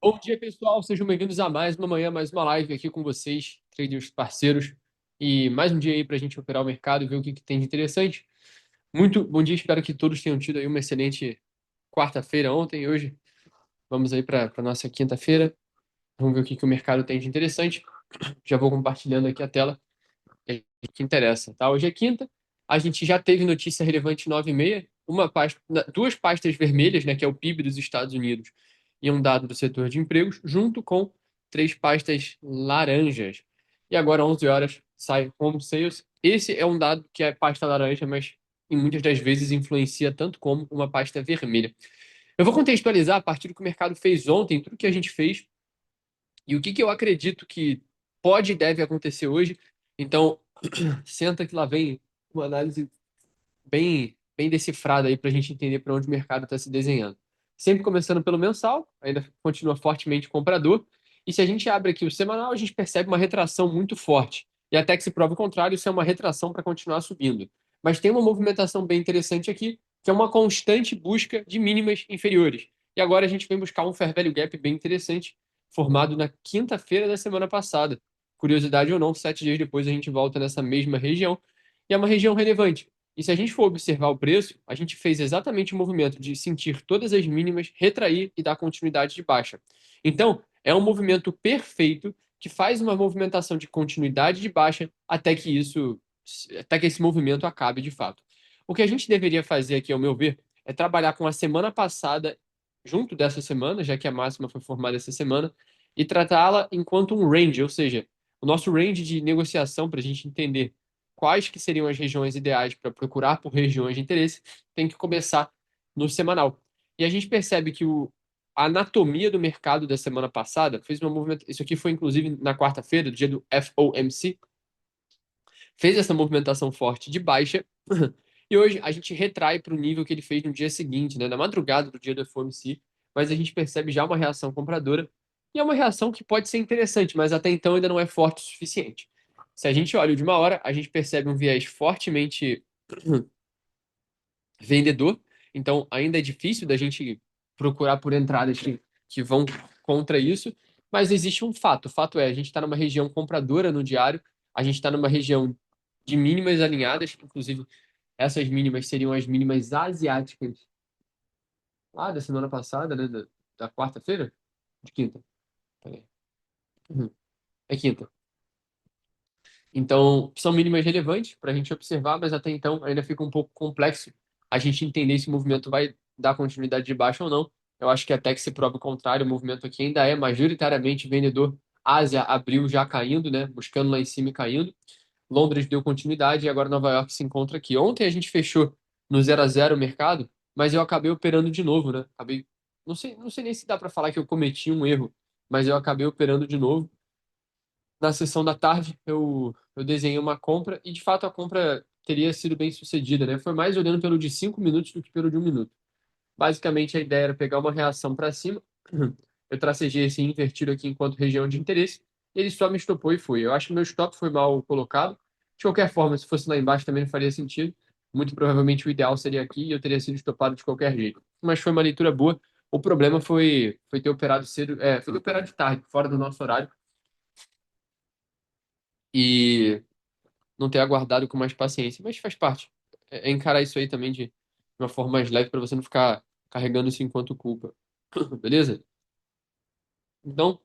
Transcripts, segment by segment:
Bom dia, pessoal. Sejam bem-vindos a mais uma manhã, mais uma live aqui com vocês, traders parceiros. E mais um dia aí para a gente operar o mercado e ver o que tem de interessante. Muito bom dia, espero que todos tenham tido aí uma excelente quarta-feira ontem e hoje. Vamos aí para a nossa quinta-feira. Vamos ver o que o mercado tem de interessante. Já vou compartilhando aqui a tela, que interessa, tá? Hoje é quinta, a gente já teve notícia relevante 9h30, duas pastas vermelhas, né, que é o PIB dos Estados Unidos e um dado do setor de empregos, junto com três pastas laranjas. E agora, 11 horas, sai Home Sales. Esse é um dado que é pasta laranja, mas em muitas das vezes influencia tanto como uma pasta vermelha. Eu vou contextualizar a partir do que o mercado fez ontem, tudo que a gente fez e o que eu acredito que pode e deve acontecer hoje. Então, senta que lá vem uma análise bem decifrada aí para a gente entender para onde o mercado está se desenhando. Sempre começando pelo mensal, ainda continua fortemente comprador. E se a gente abre aqui o semanal, a gente percebe uma retração muito forte. E até que se prova o contrário, isso é uma retração para continuar subindo. Mas tem uma movimentação bem interessante aqui, que é uma constante busca de mínimas inferiores. E agora a gente vem buscar um fair value gap bem interessante, formado na quinta-feira da semana passada. Curiosidade ou não, 7 dias depois a gente volta nessa mesma região. E é uma região relevante. E se a gente for observar o preço, a gente fez exatamente o movimento de sentir todas as mínimas, retrair e dar continuidade de baixa. Então, é um movimento perfeito que faz uma movimentação de continuidade de baixa até que esse movimento acabe de fato. O que a gente deveria fazer aqui, ao meu ver, é trabalhar com a semana passada junto dessa semana, já que a máxima foi formada essa semana, e tratá-la enquanto um range, ou seja, o nosso range de negociação para a gente entender quais que seriam as regiões ideais para procurar por regiões de interesse, tem que começar no semanal. E a gente percebe que a anatomia do mercado da semana passada fez uma movimentação. Isso aqui foi inclusive na quarta-feira, do dia do FOMC, fez essa movimentação forte de baixa. E hoje a gente retrai para o nível que ele fez no dia seguinte, né, na madrugada do dia do FOMC, mas a gente percebe já uma reação compradora. E é uma reação que pode ser interessante, mas até então ainda não é forte o suficiente. Se a gente olha de uma hora, a gente percebe um viés fortemente vendedor, então ainda é difícil da gente procurar por entradas que vão contra isso, mas existe um fato. O fato é, a gente está numa região compradora no diário, a gente está numa região de mínimas alinhadas, inclusive essas mínimas seriam as mínimas asiáticas lá da semana passada, né, da quarta-feira? De quinta. Peraí. Uhum. É quinta. Então, são mínimas relevantes para a gente observar, mas até então ainda fica um pouco complexo a gente entender se o movimento vai dar continuidade de baixa ou não. Eu acho que até que se prove o contrário, o movimento aqui ainda é majoritariamente vendedor. Ásia abriu já caindo, né? Buscando lá em cima e caindo. Londres deu continuidade e agora Nova York se encontra aqui. Ontem a gente fechou no 0 a 0 o mercado, mas eu acabei operando de novo, né? Não sei nem se dá para falar que eu cometi um erro, mas eu acabei operando de novo na sessão da tarde eu desenhei uma compra e de fato a compra teria sido bem sucedida, né? Foi mais olhando pelo de 5 minutos do que pelo de 1 minuto. Basicamente a ideia era pegar uma reação para cima, eu tracejei esse invertido aqui enquanto região de interesse, e ele só me estopou e foi. Eu acho que o meu stop foi mal colocado. De qualquer forma, se fosse lá embaixo também não faria sentido. Muito provavelmente o ideal seria aqui e eu teria sido estopado de qualquer jeito. Mas foi uma leitura boa. O problema foi ter operado cedo, foi ter operado de tarde, fora do nosso horário. E não ter aguardado com mais paciência, mas faz parte. É encarar isso aí também de uma forma mais leve para você não ficar carregando isso enquanto culpa. Beleza? Então,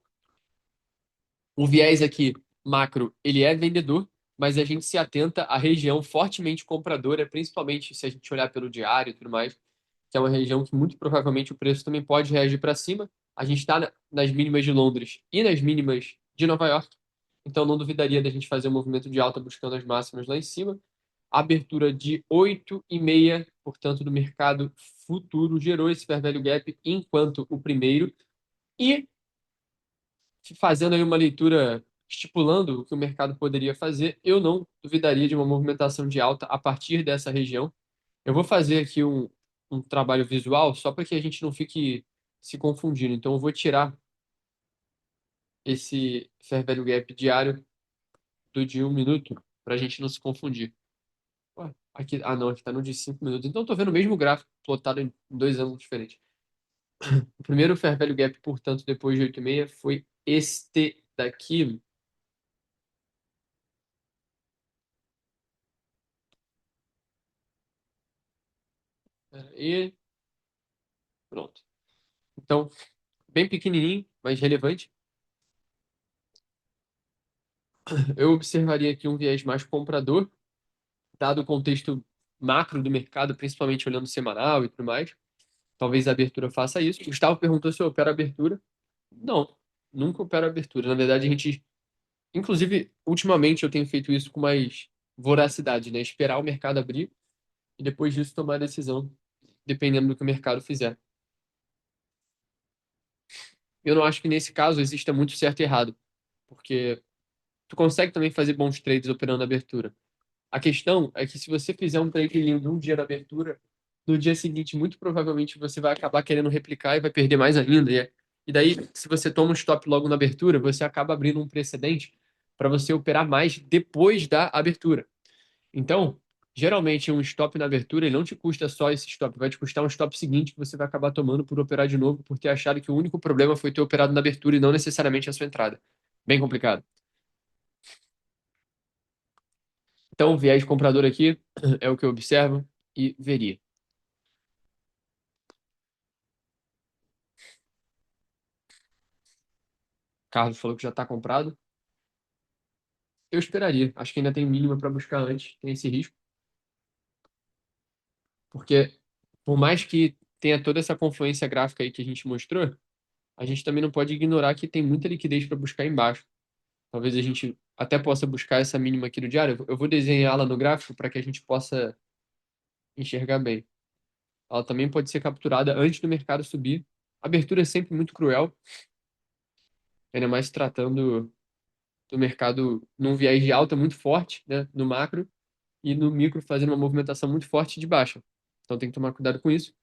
o viés aqui macro, ele é vendedor, mas a gente se atenta à região fortemente compradora, principalmente se a gente olhar pelo diário e tudo mais, que é uma região que muito provavelmente o preço também pode reagir para cima. A gente está nas mínimas de Londres e nas mínimas de Nova York, então não duvidaria da gente fazer um movimento de alta buscando as máximas lá em cima. Abertura de 8,5, portanto, do mercado futuro gerou esse fair value gap enquanto o primeiro. E fazendo aí uma leitura estipulando o que o mercado poderia fazer, eu não duvidaria de uma movimentação de alta a partir dessa região. Eu vou fazer aqui um trabalho visual só para que a gente não fique se confundindo. Então, eu vou tirar esse fair value gap diário do de 1 minuto para a gente não se confundir. Ué, aqui, não, aqui está no de 5 minutos. Então, eu estou vendo o mesmo gráfico plotado em dois ângulos diferentes. O primeiro fair value gap, portanto, depois de 8,6 foi este daqui. E pronto. Então, bem pequenininho, mas relevante. Eu observaria aqui um viés mais comprador, dado o contexto macro do mercado, principalmente olhando semanal e tudo mais. Talvez a abertura faça isso. O Gustavo perguntou se eu opero abertura. Não, nunca opero abertura. Na verdade, a gente, inclusive, ultimamente eu tenho feito isso com mais voracidade, né? Esperar o mercado abrir e depois disso tomar a decisão, dependendo do que o mercado fizer. Eu não acho que nesse caso exista muito certo e errado, porque tu consegue também fazer bons trades operando abertura. A questão é que se você fizer um trade lindo um dia na abertura, no dia seguinte, muito provavelmente você vai acabar querendo replicar e vai perder mais ainda. E daí, se você toma um stop logo na abertura, você acaba abrindo um precedente para você operar mais depois da abertura. Então, geralmente, um stop na abertura, ele não te custa só esse stop, vai te custar um stop seguinte que você vai acabar tomando por operar de novo, por ter achado que o único problema foi ter operado na abertura e não necessariamente a sua entrada. Bem complicado. Então, o viés comprador aqui é o que eu observo e veria. Carlos falou que já está comprado. Eu esperaria. Acho que ainda tem mínima para buscar antes, tem esse risco. Porque, por mais que tenha toda essa confluência gráfica aí que a gente mostrou, a gente também não pode ignorar que tem muita liquidez para buscar embaixo. Talvez a gente até possa buscar essa mínima aqui no diário. Eu vou desenhá-la no gráfico para que a gente possa enxergar bem. Ela também pode ser capturada antes do mercado subir. A abertura é sempre muito cruel, ainda mais se tratando do mercado num viés de alta muito forte, né, no macro, e no micro fazendo uma movimentação muito forte de baixa. Então tem que tomar cuidado com isso.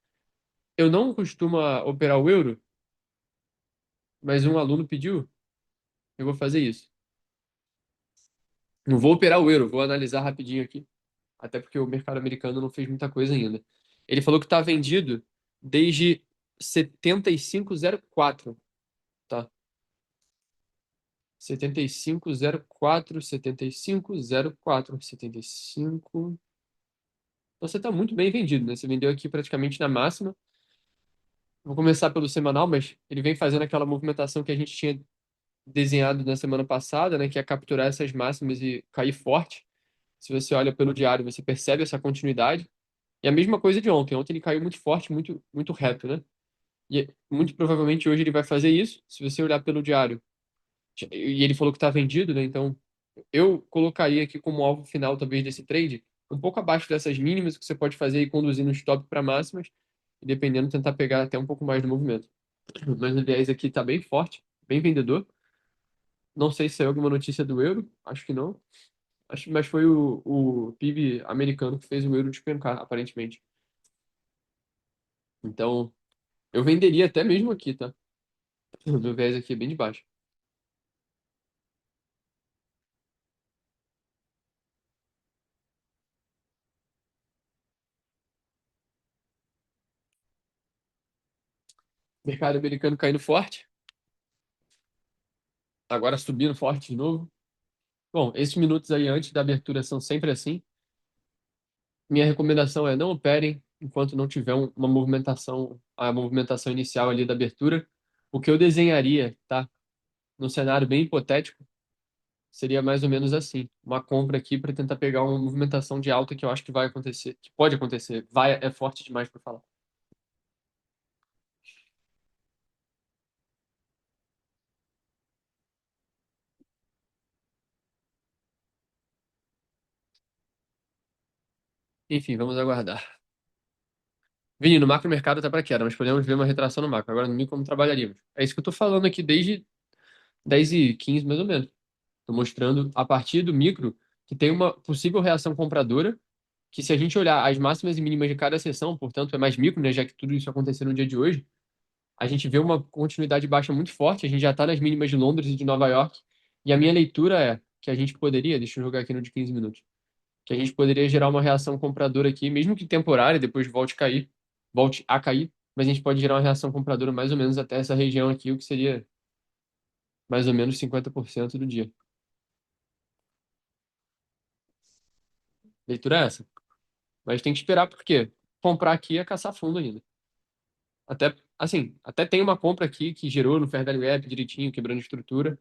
Eu não costumo operar o euro, mas um aluno pediu, eu vou fazer isso. Não vou operar o euro, vou analisar rapidinho aqui, até porque o mercado americano não fez muita coisa ainda. Ele falou que está vendido desde 75,04, tá? 75,04, 75,04, 75. Então você está muito bem vendido, né? Você vendeu aqui praticamente na máxima. Vou começar pelo semanal, mas ele vem fazendo aquela movimentação que a gente tinha desenhado na semana passada, né? Que é capturar essas máximas e cair forte. Se você olha pelo diário, você percebe essa continuidade. E a mesma coisa de ontem. Ontem ele caiu muito forte, muito, muito reto, né? E muito provavelmente hoje ele vai fazer isso. Se você olhar pelo diário, e ele falou que está vendido, né? Então eu colocaria aqui como alvo final, talvez, desse trade, um pouco abaixo dessas mínimas que você pode fazer e conduzir no stop para máximas, e dependendo, tentar pegar até um pouco mais do movimento. Mas o viés aqui está bem forte, bem vendedor. Não sei se é alguma notícia do euro, acho que não. Mas foi o PIB americano que fez o euro despencar, aparentemente. Então, eu venderia até mesmo aqui, tá? O meu viés aqui é bem de baixo. Mercado americano caindo forte, agora subindo forte de novo. Bom, esses minutos aí antes da abertura são sempre assim. Minha recomendação é não operem enquanto não tiver uma movimentação, a movimentação inicial ali da abertura. O que eu desenharia, tá? Num cenário bem hipotético, seria mais ou menos assim, uma compra aqui para tentar pegar uma movimentação de alta que eu acho que vai acontecer, que pode acontecer. Vai, é forte demais para falar. Enfim, vamos aguardar. Vini, no macro mercado tá para queda, mas podemos ver uma retração no macro. Agora no micro, como trabalharíamos? É isso que eu tô falando aqui desde 10h15, mais ou menos. Tô mostrando a partir do micro que tem uma possível reação compradora, que se a gente olhar as máximas e mínimas de cada sessão, portanto é mais micro, né, já que tudo isso aconteceu no dia de hoje, a gente vê uma continuidade baixa muito forte, a gente já está nas mínimas de Londres e de Nova York, e a minha leitura é que a gente poderia, deixa eu jogar aqui no de 15 minutos, que a gente poderia gerar uma reação compradora aqui, mesmo que temporária, depois volte a cair, volte a cair, mas a gente pode gerar uma reação compradora mais ou menos até essa região aqui, o que seria mais ou menos 50% do dia. Leitura é essa. Mas tem que esperar porque comprar aqui é caçar fundo ainda. Até, assim, até tem uma compra aqui que gerou no Fair Value Gap direitinho, quebrando estrutura,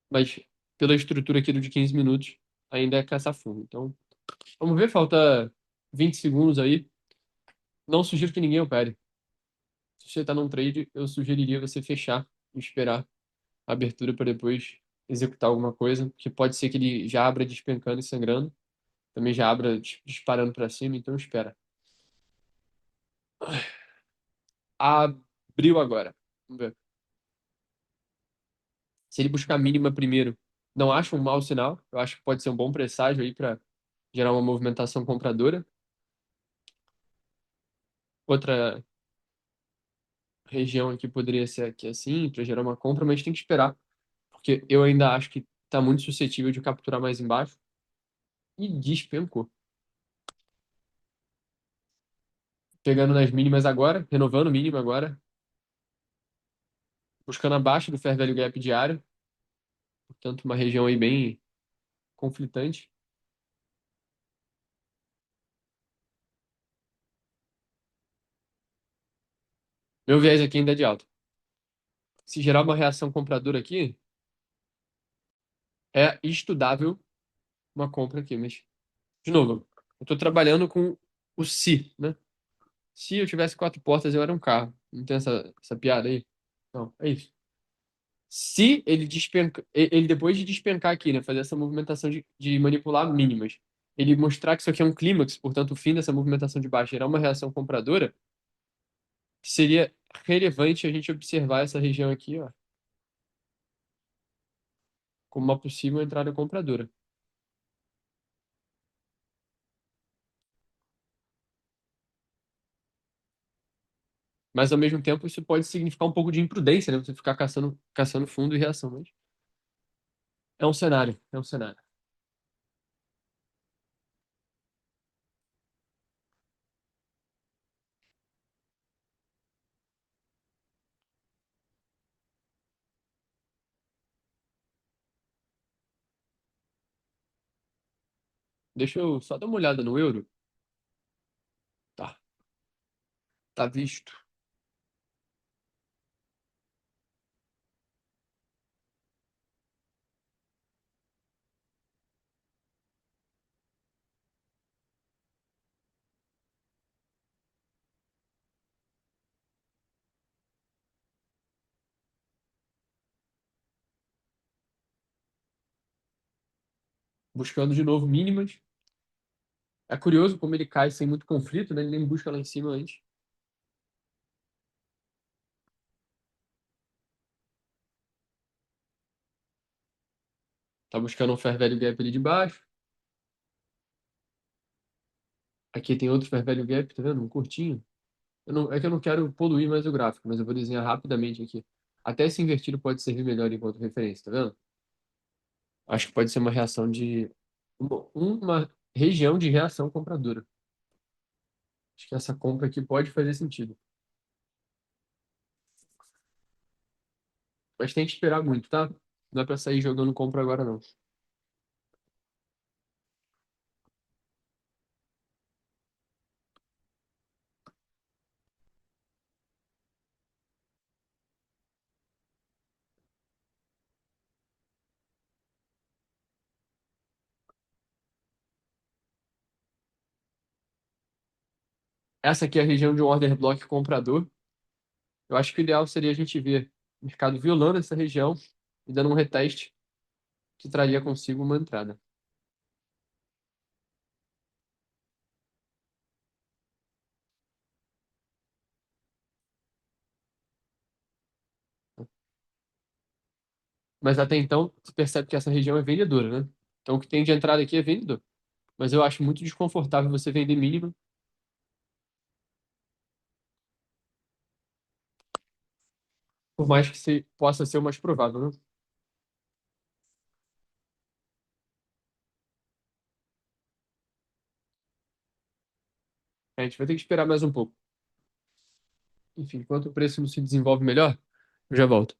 mas pela estrutura aqui do de 15 minutos, ainda é caçar fundo. Então, vamos ver, falta 20 segundos aí. Não sugiro que ninguém opere. Se você está num trade, eu sugeriria você fechar e esperar a abertura para depois executar alguma coisa, que pode ser que ele já abra despencando e sangrando, também já abra disparando para cima, então espera. Abriu agora. Vamos ver. Se ele buscar a mínima primeiro, não acho um mau sinal. Eu acho que pode ser um bom presságio aí para gerar uma movimentação compradora. Outra região aqui poderia ser aqui assim, para gerar uma compra, mas tem que esperar, porque eu ainda acho que está muito suscetível de capturar mais embaixo. E despencou. Pegando nas mínimas agora, renovando o mínimo agora, buscando abaixo do Fair Value Gap diário, portanto, uma região aí bem conflitante. Meu viés aqui ainda é de alta. Se gerar uma reação compradora aqui, é estudável uma compra aqui, mas, de novo, eu estou trabalhando com o se, né? Se eu tivesse quatro portas, eu era um carro. Não tem essa piada aí? Não, é isso. Se ele despenca, ele depois de despencar aqui, né, fazer essa movimentação de manipular mínimas, ele mostrar que isso aqui é um clímax, portanto, o fim dessa movimentação de baixo gerar uma reação compradora, seria relevante a gente observar essa região aqui, ó, como uma possível entrada compradora. Mas, ao mesmo tempo, isso pode significar um pouco de imprudência, né? Você ficar caçando fundo e reação. Mas é um cenário, é um cenário. Deixa eu só dar uma olhada no euro. Tá, tá visto. Buscando de novo mínimas. É curioso como ele cai sem muito conflito, né? Ele nem busca lá em cima antes. Tá buscando um fair value gap ali de baixo. Aqui tem outro fair value gap, tá vendo? Um curtinho. É que eu não quero poluir mais o gráfico, mas eu vou desenhar rapidamente aqui. Até esse invertido pode servir melhor enquanto referência, tá vendo? Acho que pode ser uma reação de... uma região de reação compradora. Acho que essa compra aqui pode fazer sentido. Mas tem que esperar muito, tá? Não é pra sair jogando compra agora, não. Essa aqui é a região de um order block comprador. Eu acho que o ideal seria a gente ver o mercado violando essa região e dando um reteste que traria consigo uma entrada. Mas até então, você percebe que essa região é vendedora, né? Então, o que tem de entrada aqui é vendedor. Mas eu acho muito desconfortável você vender mínimo, por mais que possa ser o mais provável, né? A gente vai ter que esperar mais um pouco. Enfim, enquanto o preço não se desenvolve melhor, eu já volto.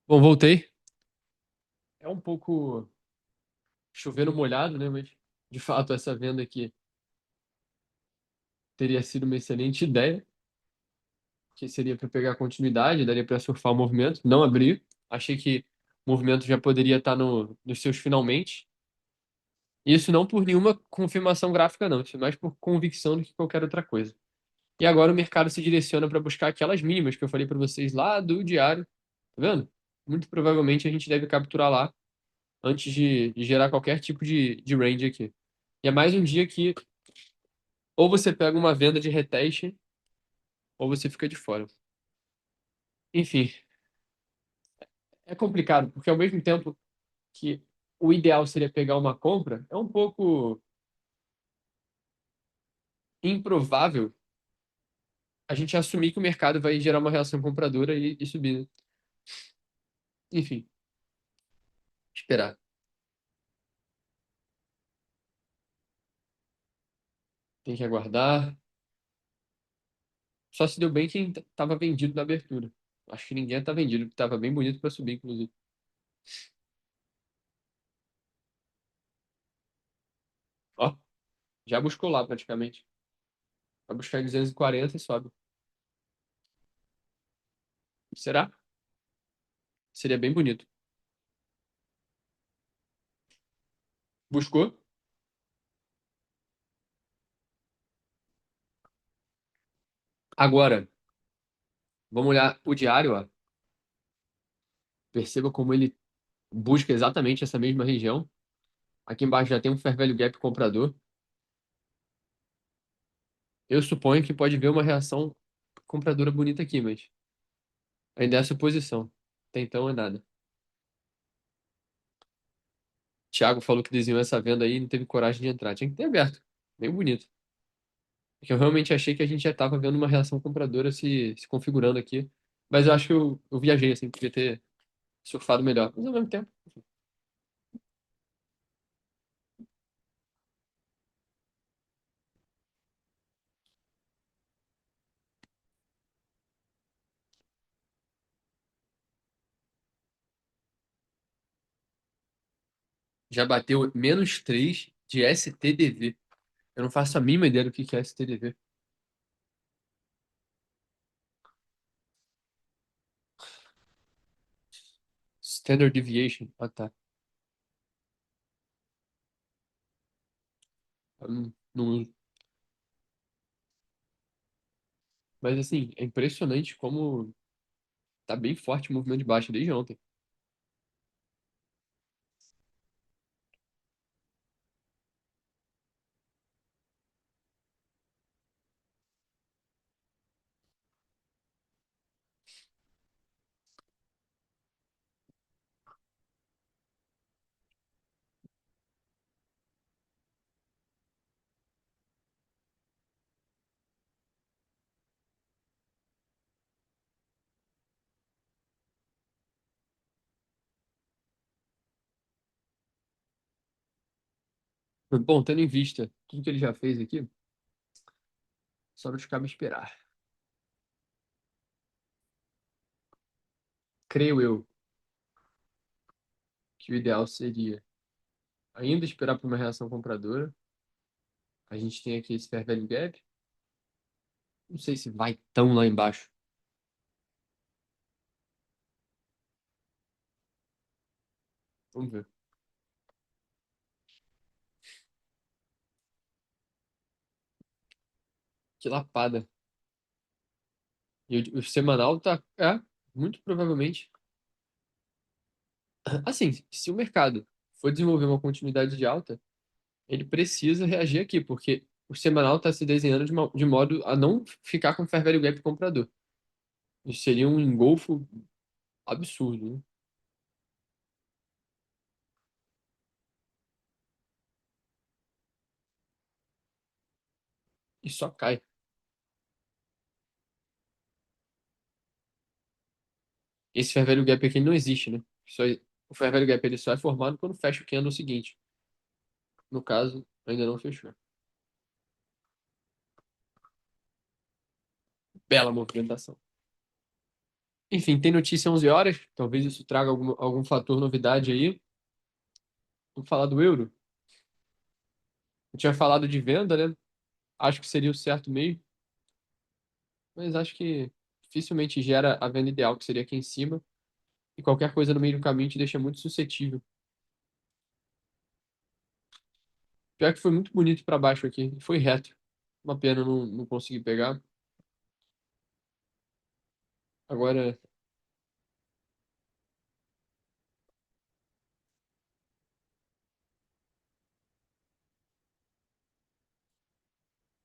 Bom, voltei. É um pouco chovendo molhado, né? Mas, de fato, essa venda aqui teria sido uma excelente ideia, que seria para pegar continuidade, daria para surfar o movimento. Não abri. Achei que o movimento já poderia estar nos seus finalmente. Isso não por nenhuma confirmação gráfica, não. Isso é mais por convicção do que qualquer outra coisa. E agora o mercado se direciona para buscar aquelas mínimas que eu falei para vocês lá do diário. Tá vendo? Muito provavelmente a gente deve capturar lá antes de gerar qualquer tipo de range aqui. E é mais um dia que ou você pega uma venda de reteste ou você fica de fora. Enfim, é complicado, porque ao mesmo tempo que o ideal seria pegar uma compra, é um pouco improvável a gente assumir que o mercado vai gerar uma reação compradora e subir, né? Enfim, esperar. Tem que aguardar. Só se deu bem quem tava vendido na abertura. Acho que ninguém tá vendido, porque tava bem bonito para subir, inclusive. Ó, já buscou lá praticamente. Vai buscar em 240 e sobe. Será? Seria bem bonito. Buscou? Agora, vamos olhar o diário, ó. Perceba como ele busca exatamente essa mesma região. Aqui embaixo já tem um Fair Value Gap comprador. Eu suponho que pode ver uma reação compradora bonita aqui, mas ainda é a suposição. Até então é nada. Thiago falou que desenhou essa venda aí e não teve coragem de entrar. Tinha que ter aberto. Bem bonito. Porque eu realmente achei que a gente já estava vendo uma reação compradora se configurando aqui. Mas eu acho que eu viajei, assim, podia ter surfado melhor. Mas ao mesmo tempo, já bateu -3 de STDV. Eu não faço a mínima ideia do que é STDV. Standard Deviation. Ah, tá. Não uso. Mas assim, é impressionante como tá bem forte o movimento de baixa desde ontem. Bom, tendo em vista tudo que ele já fez aqui, só nos cabe esperar. Creio eu que o ideal seria ainda esperar por uma reação compradora. A gente tem aqui esse Fair Value Gap. Não sei se vai tão lá embaixo. Vamos ver. Que lapada. E o semanal tá. É, muito provavelmente. Assim, se o mercado for desenvolver uma continuidade de alta, ele precisa reagir aqui, porque o semanal está se desenhando de modo a não ficar com fair value gap comprador. Isso seria um engolfo absurdo, né? E só cai. Esse fair value gap aqui não existe, né? O fair value gap ele só é formado quando fecha o candle seguinte. No caso, ainda não fechou. Bela movimentação. Enfim, tem notícia 11 horas. Talvez isso traga algum fator novidade aí. Vamos falar do euro. Eu tinha falado de venda, né? Acho que seria o certo meio, mas acho que dificilmente gera a venda ideal, que seria aqui em cima. E qualquer coisa no meio do caminho te deixa muito suscetível. Pior que foi muito bonito para baixo aqui. Foi reto. Uma pena não conseguir pegar. Agora,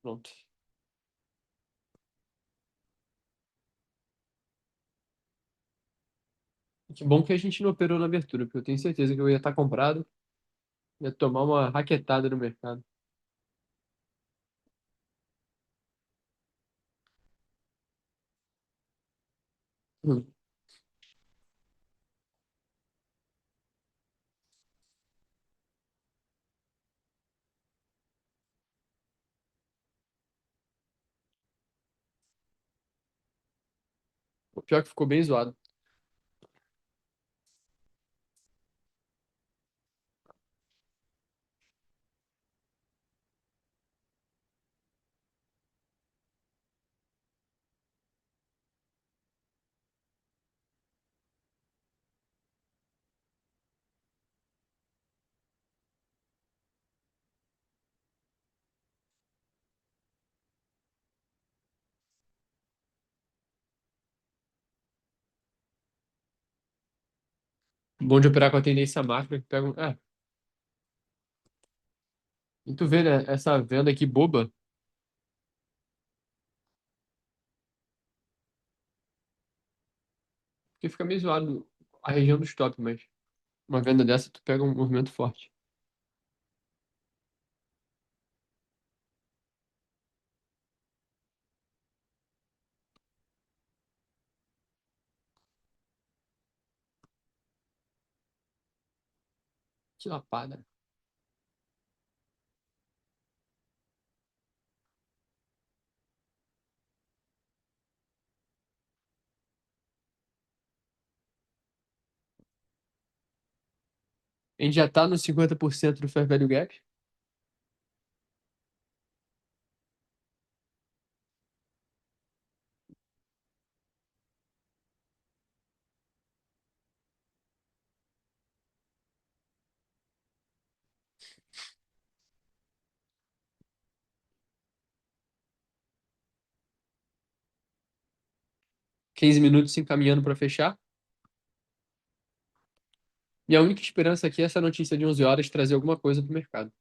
pronto. Que bom que a gente não operou na abertura, porque eu tenho certeza que eu ia estar comprado, ia tomar uma raquetada no mercado. Hum. O pior é que ficou bem zoado. Bom de operar com a tendência macro, que pega. E tu vê, né? Essa venda aqui boba, porque fica meio zoado a região do stop, mas uma venda dessa tu pega um movimento forte. Que lapada. A gente já tá nos 50% do Fair Value Gap. 15 minutos se encaminhando para fechar. E a única esperança aqui é essa notícia de 11 horas trazer alguma coisa pro mercado.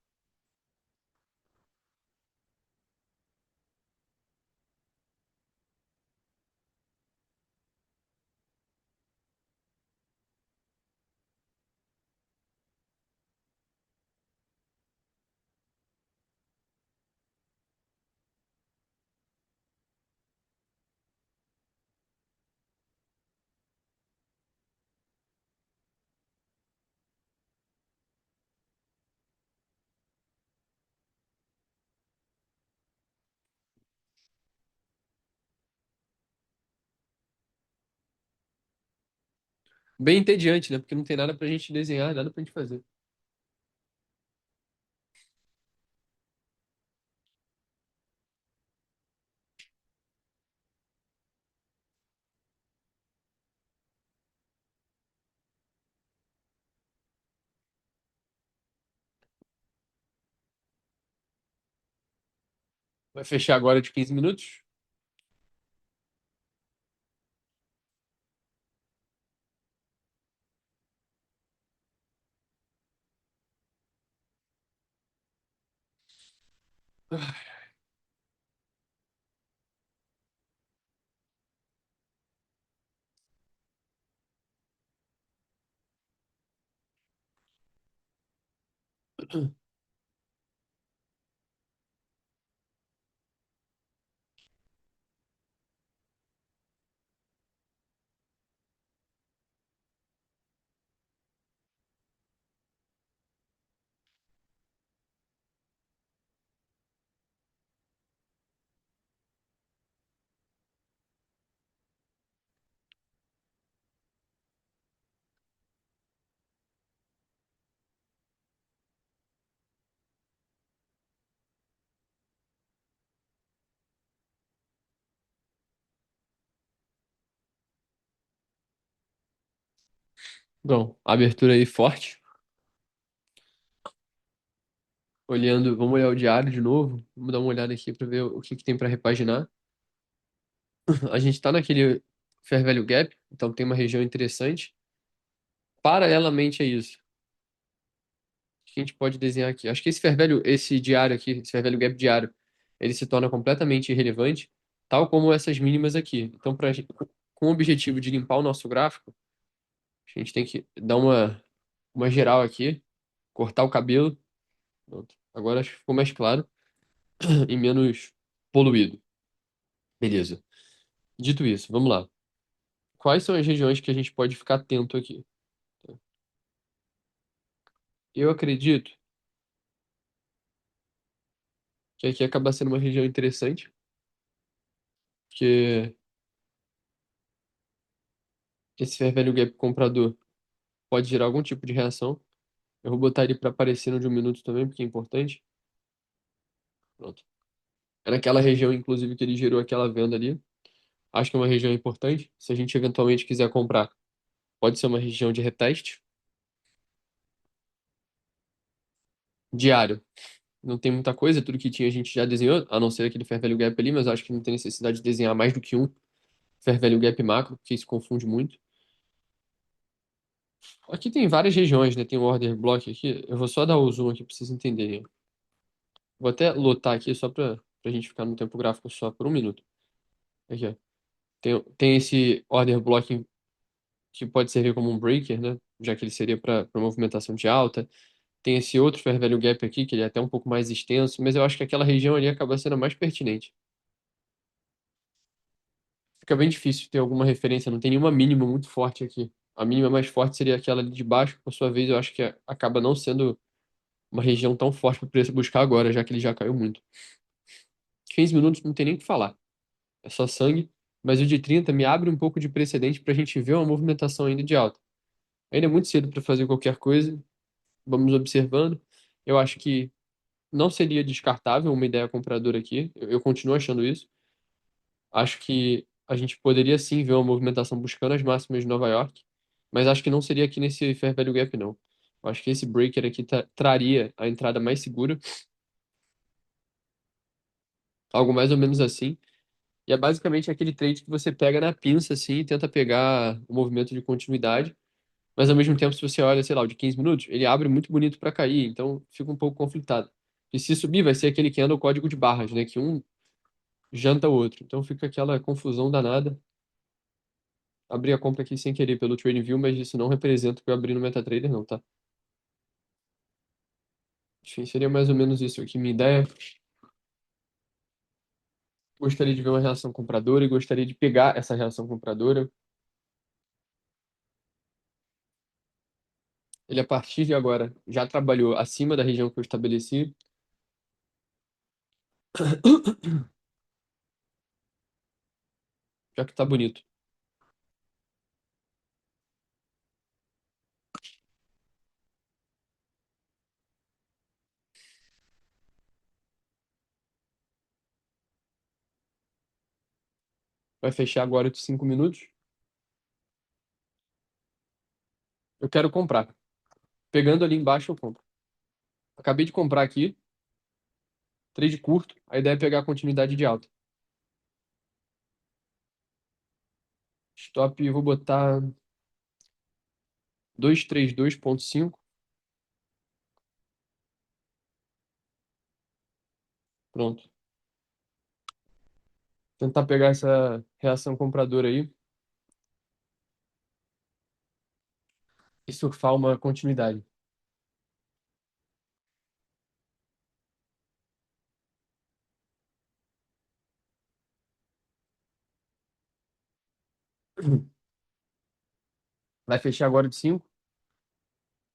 Bem entediante, né? Porque não tem nada pra gente desenhar, nada pra gente fazer. Vai fechar agora de 15 minutos. Bom, abertura aí forte. Olhando, vamos olhar o diário de novo. Vamos dar uma olhada aqui para ver o que que tem para repaginar. A gente está naquele Fair Value Gap, então tem uma região interessante. Paralelamente a isso, o que a gente pode desenhar aqui? Acho que esse Fair Value, esse diário aqui, esse Fair Value Gap diário, ele se torna completamente irrelevante, tal como essas mínimas aqui. Então, com o objetivo de limpar o nosso gráfico, a gente tem que dar uma geral aqui, cortar o cabelo. Pronto. Agora acho que ficou mais claro e menos poluído. Beleza. Dito isso, vamos lá. Quais são as regiões que a gente pode ficar atento aqui? Eu acredito que aqui acaba sendo uma região interessante, porque esse fair value gap comprador pode gerar algum tipo de reação. Eu vou botar ele para aparecer no de um minuto também, porque é importante. Pronto. É naquela região, inclusive, que ele gerou aquela venda ali. Acho que é uma região importante. Se a gente eventualmente quiser comprar, pode ser uma região de reteste. Diário. Não tem muita coisa, tudo que tinha a gente já desenhou, a não ser aquele fair value gap ali, mas acho que não tem necessidade de desenhar mais do que um fair value gap macro, porque isso confunde muito. Aqui tem várias regiões, né? Tem o order block aqui. Eu vou só dar o zoom aqui para vocês entenderem. Vou até lotar aqui só para a gente ficar no tempo gráfico só por um minuto. Aqui, ó. Tem esse order blocking que pode servir como um breaker, né? Já que ele seria para movimentação de alta. Tem esse outro fair value gap aqui, que ele é até um pouco mais extenso, mas eu acho que aquela região ali acaba sendo a mais pertinente. Fica bem difícil ter alguma referência, não tem nenhuma mínima muito forte aqui. A mínima mais forte seria aquela ali de baixo, por sua vez, eu acho que acaba não sendo uma região tão forte para o preço buscar agora, já que ele já caiu muito. 15 minutos não tem nem o que falar, é só sangue, mas o de 30 me abre um pouco de precedente para a gente ver uma movimentação ainda de alta. Ainda é muito cedo para fazer qualquer coisa, vamos observando. Eu acho que não seria descartável uma ideia compradora aqui, eu continuo achando isso. Acho que a gente poderia sim ver uma movimentação buscando as máximas de Nova York, mas acho que não seria aqui nesse Fair Value Gap, não. Eu acho que esse breaker aqui traria a entrada mais segura, algo mais ou menos assim. E é basicamente aquele trade que você pega na pinça assim e tenta pegar o movimento de continuidade, mas ao mesmo tempo, se você olha, sei lá, o de 15 minutos, ele abre muito bonito para cair, então fica um pouco conflitado. E se subir, vai ser aquele que anda o código de barras, né? Que um janta o outro. Então fica aquela confusão danada. Abri a compra aqui sem querer pelo TradingView, mas isso não representa o que eu abri no MetaTrader, não, tá? Enfim, seria mais ou menos isso aqui minha ideia. Gostaria de ver uma reação compradora e gostaria de pegar essa reação compradora. Ele, a partir de agora, já trabalhou acima da região que eu estabeleci. Já que tá bonito. Vai fechar agora de 5 minutos. Eu quero comprar. Pegando ali embaixo, eu compro. Acabei de comprar aqui. trade curto. A ideia é pegar a continuidade de alta. Stop, eu vou botar 232,5. Pronto. Tentar pegar essa reação compradora aí e surfar uma continuidade. Vai fechar agora de 5.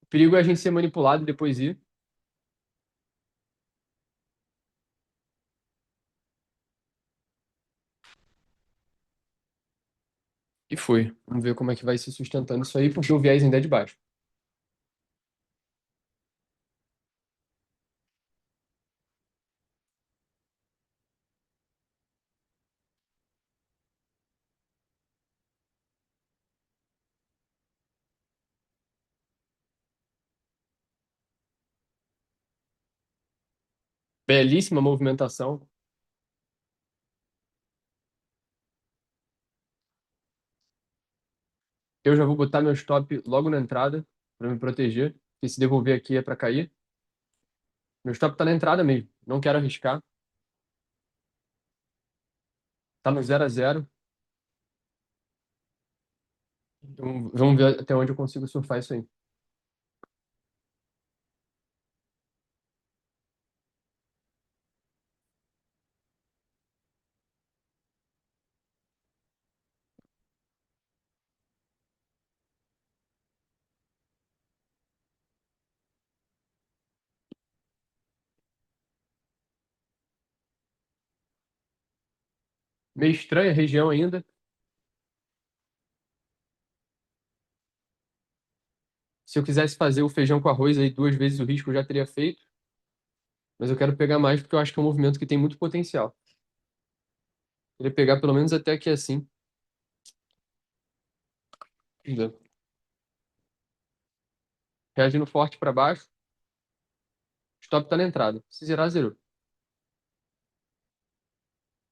O perigo é a gente ser manipulado e depois ir. E foi. Vamos ver como é que vai se sustentando isso aí, porque o viés ainda é de baixo. Belíssima movimentação. Eu já vou botar meu stop logo na entrada para me proteger. Porque se devolver aqui é para cair. Meu stop tá na entrada mesmo. Não quero arriscar. Tá no 0 a 0. Então vamos ver até onde eu consigo surfar isso aí. Meio estranha a região ainda. Se eu quisesse fazer o feijão com arroz aí 2 vezes o risco, eu já teria feito. Mas eu quero pegar mais porque eu acho que é um movimento que tem muito potencial. Queria pegar pelo menos até aqui assim. Entendeu? Reagindo forte para baixo. Stop tá na entrada. Se zerar, zerou.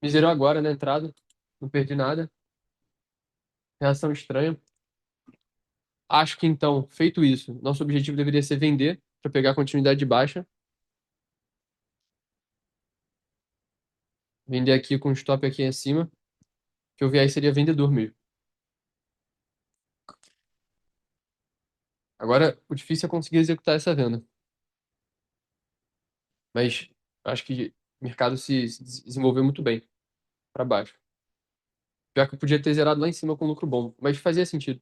Me zerou agora na entrada. Não perdi nada. Reação estranha. Acho que então, feito isso, nosso objetivo deveria ser vender para pegar a continuidade de baixa. Vender aqui com stop aqui em cima. Que eu vi aí seria vendedor mesmo. Agora, o difícil é conseguir executar essa venda. Mas acho que o mercado se desenvolveu muito bem para baixo. Pior que eu podia ter zerado lá em cima com lucro bom, mas fazia sentido.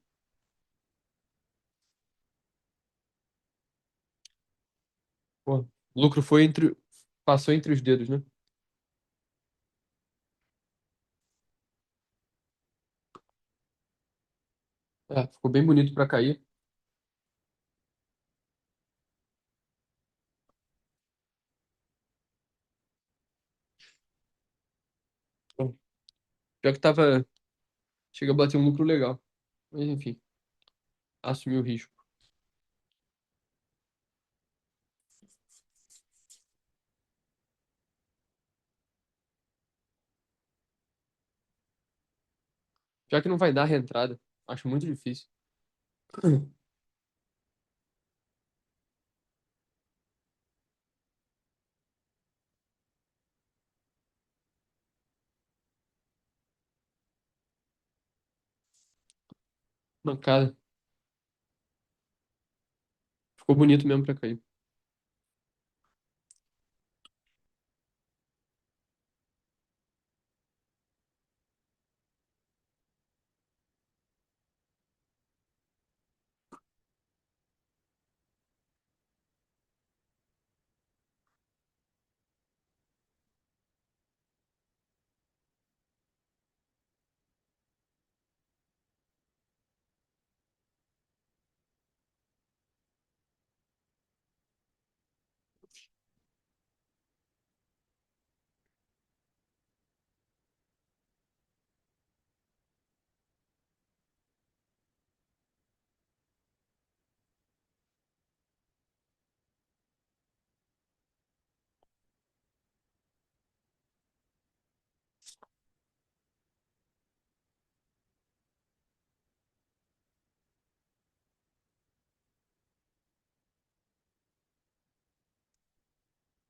Pô, o lucro foi entre. Passou entre os dedos, né? É, ficou bem bonito para cair. Bom, pior que tava. Chega a bater um lucro legal. Mas enfim, assumi o risco. Pior que não vai dar reentrada. Acho muito difícil. Mancada. Ficou bonito mesmo pra cair.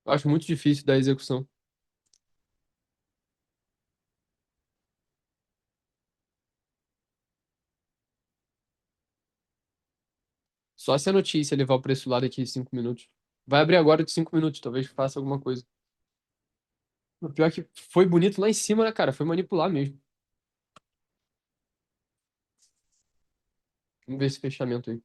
Eu acho muito difícil da execução. Só se a notícia levar o preço lá daqui 5 minutos. Vai abrir agora de 5 minutos, talvez faça alguma coisa. O pior é que foi bonito lá em cima, né, cara? Foi manipular mesmo. Vamos ver esse fechamento aí.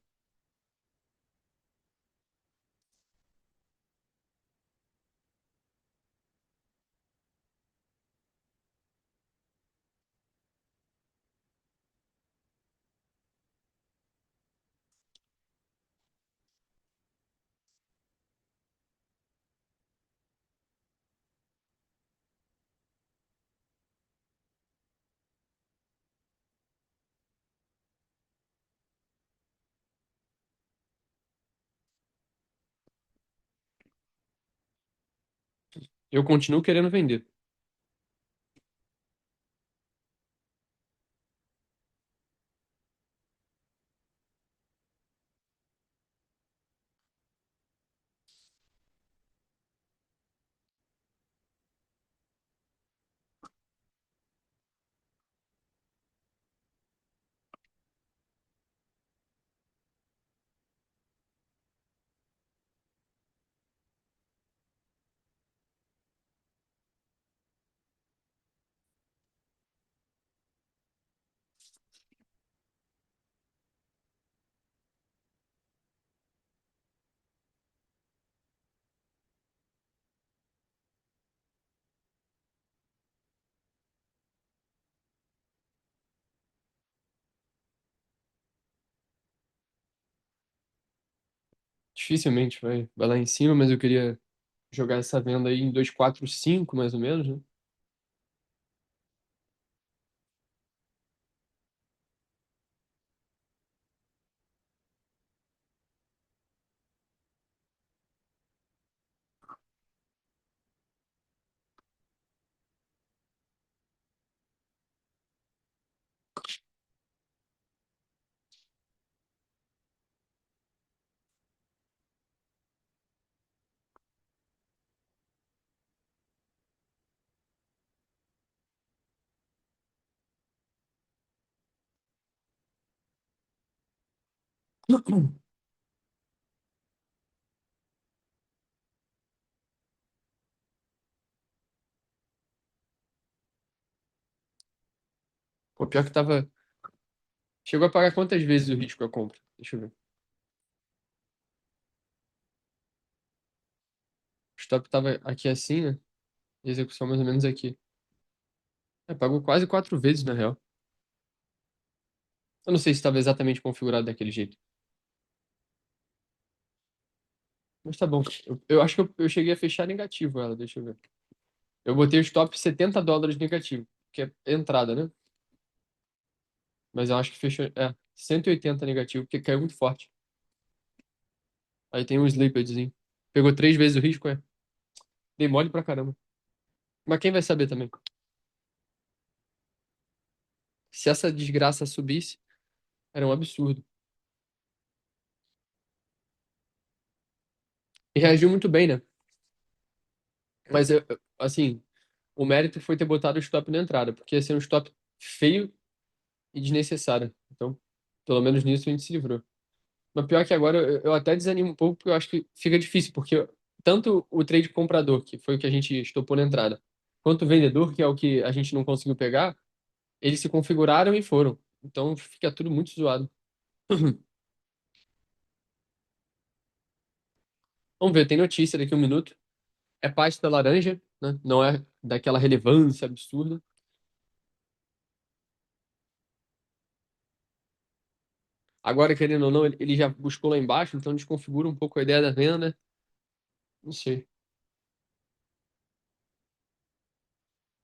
Eu continuo querendo vender. Dificilmente vai lá em cima, mas eu queria jogar essa venda aí em 245 mais ou menos, né? Pô, pior que tava. Chegou a pagar quantas vezes o risco a compra? Deixa eu ver. O stop tava aqui assim, né? Execução mais ou menos aqui. É, pagou quase 4 vezes, na real. Eu não sei se estava exatamente configurado daquele jeito. Mas tá bom. Eu acho que eu cheguei a fechar negativo ela, deixa eu ver. Eu botei o stop US$ 70 negativo, que é entrada, né? Mas eu acho que fechou. É, 180 negativo, porque caiu muito forte. Aí tem um slippedzinho. Pegou 3 vezes o risco, é. Dei mole pra caramba. Mas quem vai saber também? Se essa desgraça subisse, era um absurdo. E reagiu muito bem, né? Mas, assim, o mérito foi ter botado o stop na entrada, porque ia ser um stop feio e desnecessário. Então, pelo menos nisso a gente se livrou. Mas pior que agora eu até desanimo um pouco, porque eu acho que fica difícil, porque tanto o trade comprador, que foi o que a gente estopou na entrada, quanto o vendedor, que é o que a gente não conseguiu pegar, eles se configuraram e foram. Então fica tudo muito zoado. Vamos ver, tem notícia daqui a um minuto. É pasta laranja, né? Não é daquela relevância absurda. Agora, querendo ou não, ele já buscou lá embaixo, então desconfigura um pouco a ideia da venda. Não sei.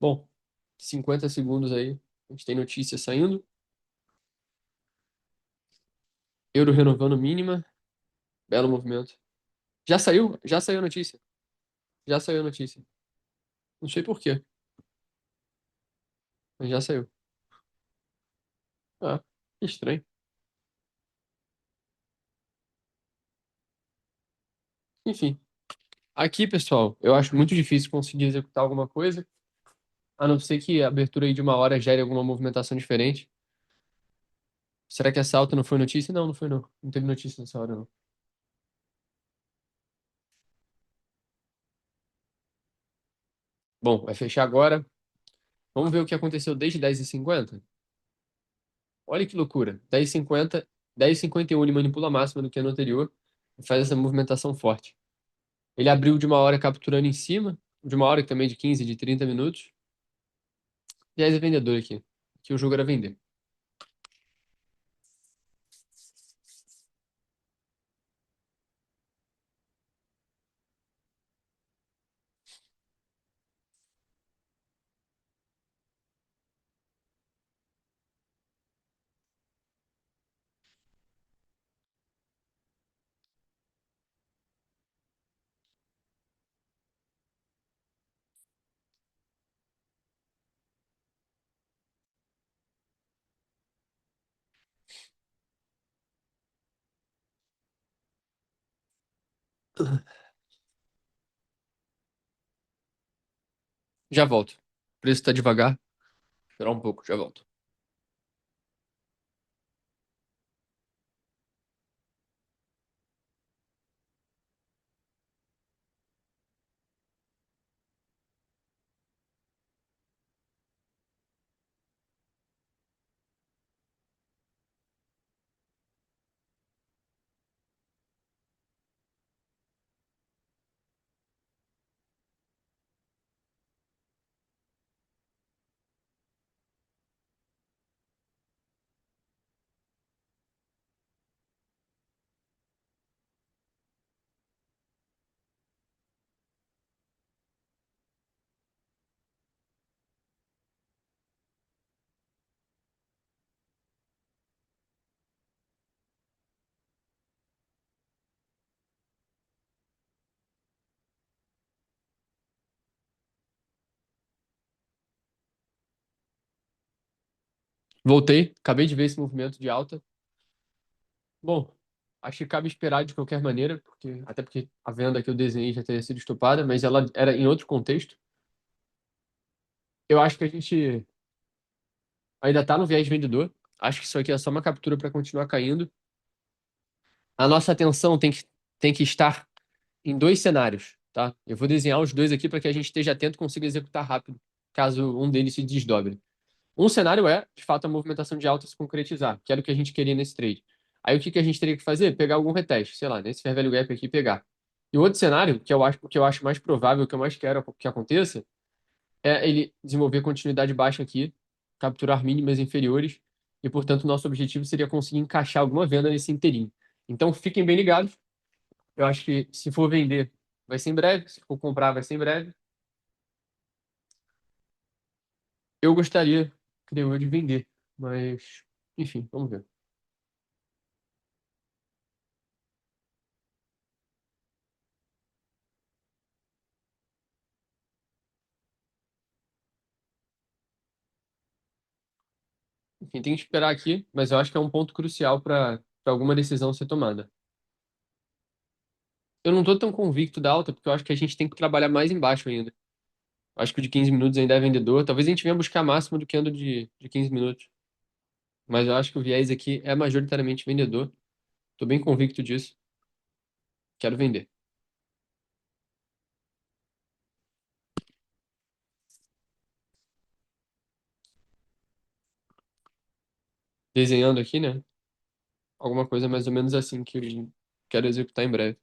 Bom, 50 segundos aí. A gente tem notícia saindo. Euro renovando mínima. Belo movimento. Já saiu? Já saiu a notícia. Já saiu a notícia. Não sei por quê, mas já saiu. Ah, que estranho. Enfim. Aqui, pessoal, eu acho muito difícil conseguir executar alguma coisa, a não ser que a abertura aí de uma hora gere alguma movimentação diferente. Será que essa alta não foi notícia? Não, não foi não. Não teve notícia nessa hora, não. Bom, vai fechar agora. Vamos ver o que aconteceu desde 10h50. Olha que loucura. 10h50, 10h51 ele manipula a máxima do que no anterior e faz essa movimentação forte. Ele abriu de uma hora capturando em cima, de uma hora também de 15, de 30 minutos. E aí é vendedor aqui. Que o jogo era vender. Já volto. O preço tá devagar. Esperar um pouco, já volto. Voltei. Acabei de ver esse movimento de alta. Bom, acho que cabe esperar de qualquer maneira, porque até porque a venda que eu desenhei já teria sido estopada, mas ela era em outro contexto. Eu acho que a gente ainda tá no viés vendedor. Acho que isso aqui é só uma captura para continuar caindo. A nossa atenção tem que estar em dois cenários, tá? Eu vou desenhar os dois aqui para que a gente esteja atento e consiga executar rápido, caso um deles se desdobre. Um cenário é, de fato, a movimentação de alta se concretizar, que era o que a gente queria nesse trade. Aí o que que a gente teria que fazer? Pegar algum reteste, sei lá, nesse fair value gap aqui e pegar. E o outro cenário, que eu acho mais provável, que eu mais quero que aconteça, é ele desenvolver continuidade baixa aqui, capturar mínimas inferiores, e, portanto, nosso objetivo seria conseguir encaixar alguma venda nesse inteirinho. Então, fiquem bem ligados. Eu acho que se for vender, vai ser em breve. Se for comprar, vai ser em breve. Eu gostaria, creio eu, de vender, mas, enfim, vamos ver. Enfim, tem que esperar aqui, mas eu acho que é um ponto crucial para alguma decisão ser tomada. Eu não estou tão convicto da alta, porque eu acho que a gente tem que trabalhar mais embaixo ainda. Eu acho que o de 15 minutos ainda é vendedor. Talvez a gente venha buscar máximo do que ando de 15 minutos. Mas eu acho que o viés aqui é majoritariamente vendedor. Estou bem convicto disso. Quero vender. Desenhando aqui, né? Alguma coisa mais ou menos assim que eu quero executar em breve.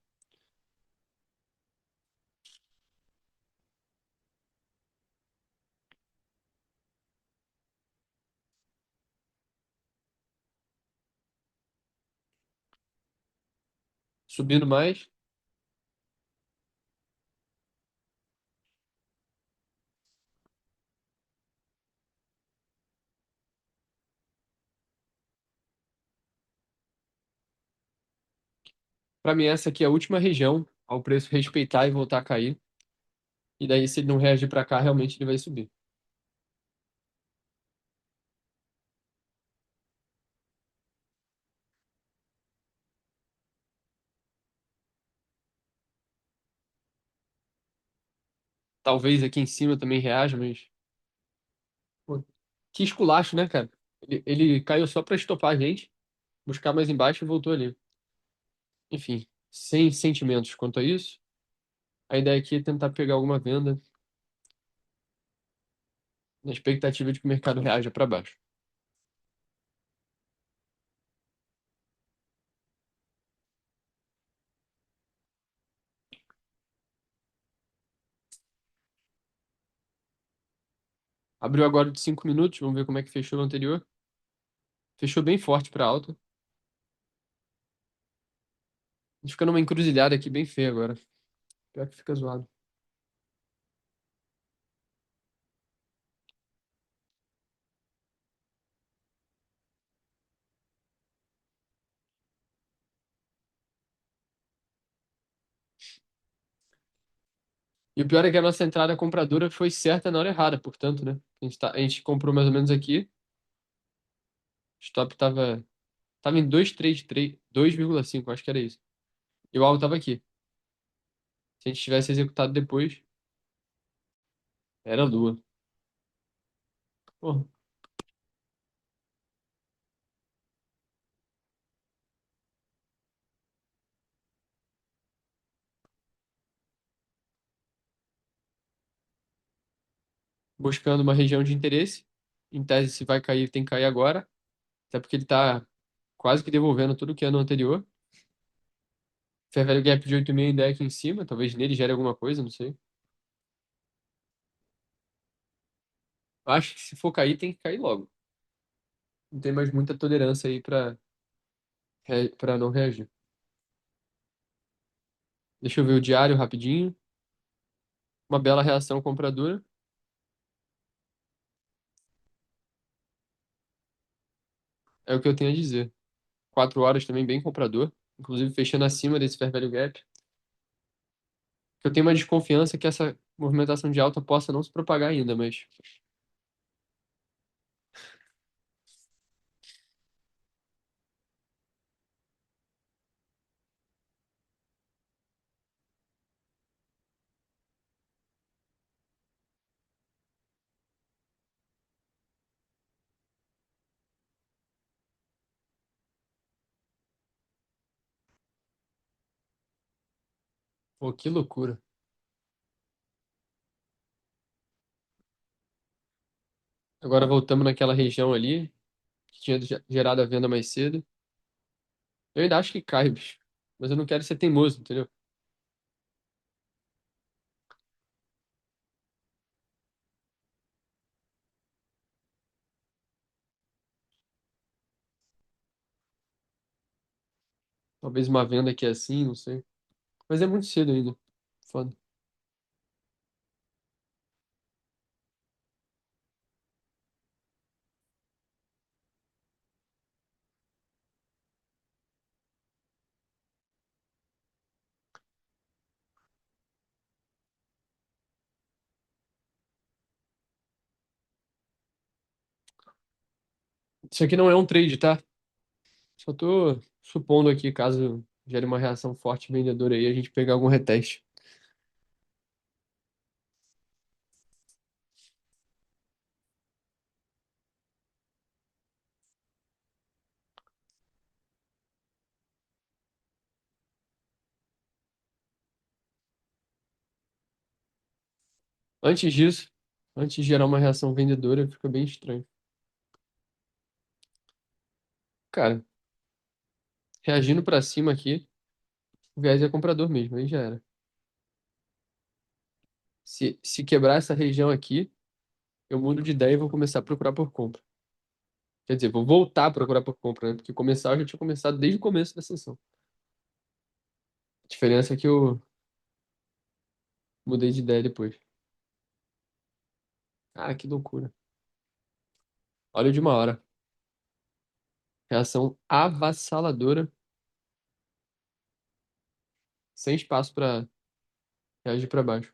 Subindo mais. Para mim, essa aqui é a última região ao preço respeitar e voltar a cair. E daí, se ele não reagir para cá, realmente ele vai subir. Talvez aqui em cima também reaja, mas. Pô, que esculacho, né, cara? Ele caiu só pra estopar a gente, buscar mais embaixo e voltou ali. Enfim, sem sentimentos quanto a isso. A ideia aqui é tentar pegar alguma venda na expectativa de que o mercado reaja para baixo. Abriu agora de 5 minutos, vamos ver como é que fechou o anterior. Fechou bem forte para alta. A gente fica numa encruzilhada aqui bem feia agora. Pior que fica zoado. E o pior é que a nossa entrada compradora foi certa na hora errada, portanto, né? A gente comprou mais ou menos aqui. O stop tava em 2,33, 2,5, acho que era isso. E o alvo tava aqui. Se a gente tivesse executado depois, era lua. Pô, buscando uma região de interesse. Em tese, se vai cair, tem que cair agora. Até porque ele tá quase que devolvendo tudo que é no anterior. Fair value gap de 8,5 ainda é aqui em cima. Talvez nele gere alguma coisa, não sei. Eu acho que se for cair, tem que cair logo. Não tem mais muita tolerância aí pra não reagir. Deixa eu ver o diário rapidinho. Uma bela reação compradora. É o que eu tenho a dizer. 4 horas também bem comprador. Inclusive fechando acima desse fair value gap. Eu tenho uma desconfiança que essa movimentação de alta possa não se propagar ainda, mas. Pô, que loucura. Agora voltamos naquela região ali, que tinha gerado a venda mais cedo. Eu ainda acho que cai, bicho. Mas eu não quero ser teimoso, entendeu? Talvez uma venda aqui assim, não sei. Mas é muito cedo ainda. Foda. Isso aqui não é um trade, tá? Só tô supondo aqui, caso gere uma reação forte vendedora aí, a gente pegar algum reteste. Antes disso, antes de gerar uma reação vendedora, fica bem estranho. Cara, reagindo pra cima aqui, o viés é comprador mesmo, aí já era. Se quebrar essa região aqui, eu mudo de ideia e vou começar a procurar por compra. Quer dizer, vou voltar a procurar por compra, né? Porque começar eu já tinha começado desde o começo da sessão. A diferença é que eu mudei de ideia depois. Ah, que loucura. Olha o de uma hora. Reação avassaladora, sem espaço pra reagir pra baixo.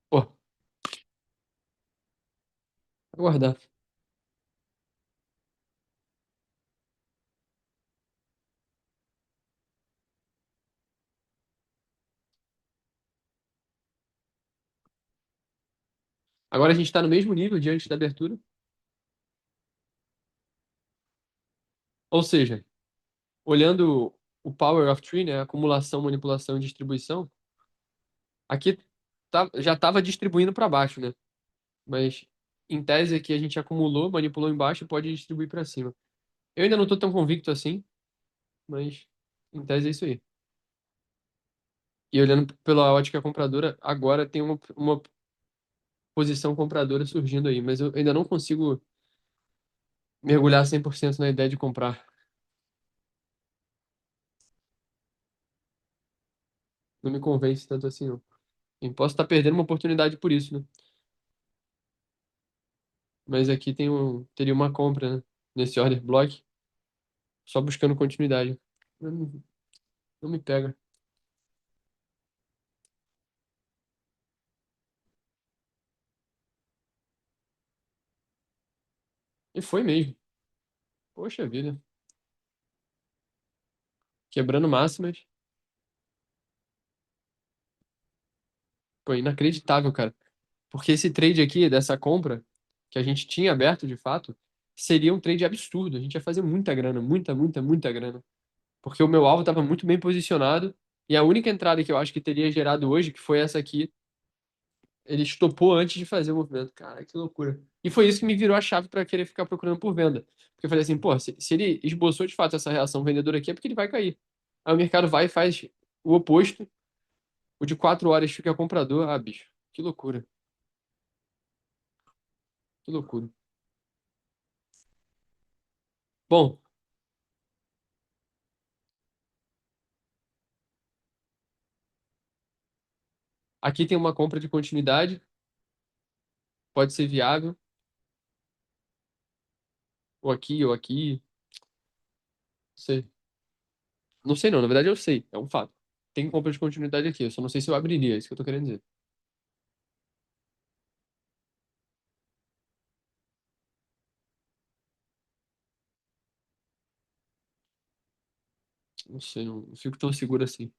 Pô, Aguardar. Agora a gente está no mesmo nível de antes da abertura. Ou seja, olhando o Power of Three, né, acumulação, manipulação e distribuição, aqui já estava distribuindo para baixo, né? Mas em tese aqui a gente acumulou, manipulou embaixo e pode distribuir para cima. Eu ainda não estou tão convicto assim, mas em tese é isso aí. E olhando pela ótica compradora, agora tem uma posição compradora surgindo aí, mas eu ainda não consigo mergulhar 100% na ideia de comprar. Não me convence tanto assim, não. E posso estar perdendo uma oportunidade por isso, né? Mas aqui teria uma compra, né? Nesse order block, só buscando continuidade. Não, não me pega. E foi mesmo. Poxa vida. Quebrando máximas. Pô, inacreditável, cara. Porque esse trade aqui, dessa compra, que a gente tinha aberto de fato, seria um trade absurdo. A gente ia fazer muita grana, muita, muita, muita grana. Porque o meu alvo estava muito bem posicionado. E a única entrada que eu acho que teria gerado hoje, que foi essa aqui, ele estopou antes de fazer o movimento. Cara, que loucura. E foi isso que me virou a chave para querer ficar procurando por venda. Porque eu falei assim, pô, se ele esboçou de fato essa reação vendedora aqui, é porque ele vai cair. Aí o mercado vai e faz o oposto. O de 4 horas fica comprador. Ah, bicho, que loucura. Que loucura. Bom, aqui tem uma compra de continuidade, pode ser viável, ou aqui, não sei. Não sei não, na verdade eu sei, é um fato. Tem compra de continuidade aqui, eu só não sei se eu abriria, é isso que eu tô querendo dizer. Não sei, não fico tão seguro assim.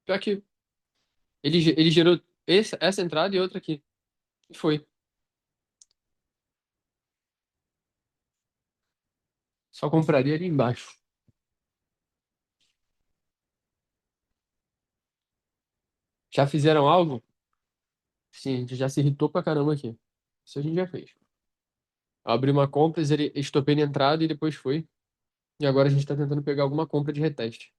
Pior que ele gerou essa entrada e outra aqui. E foi. Só compraria ali embaixo. Já fizeram algo? Sim, a gente já se irritou pra caramba aqui. Isso a gente já fez. Abri uma compra, ele estopei na entrada e depois foi. E agora a gente tá tentando pegar alguma compra de reteste.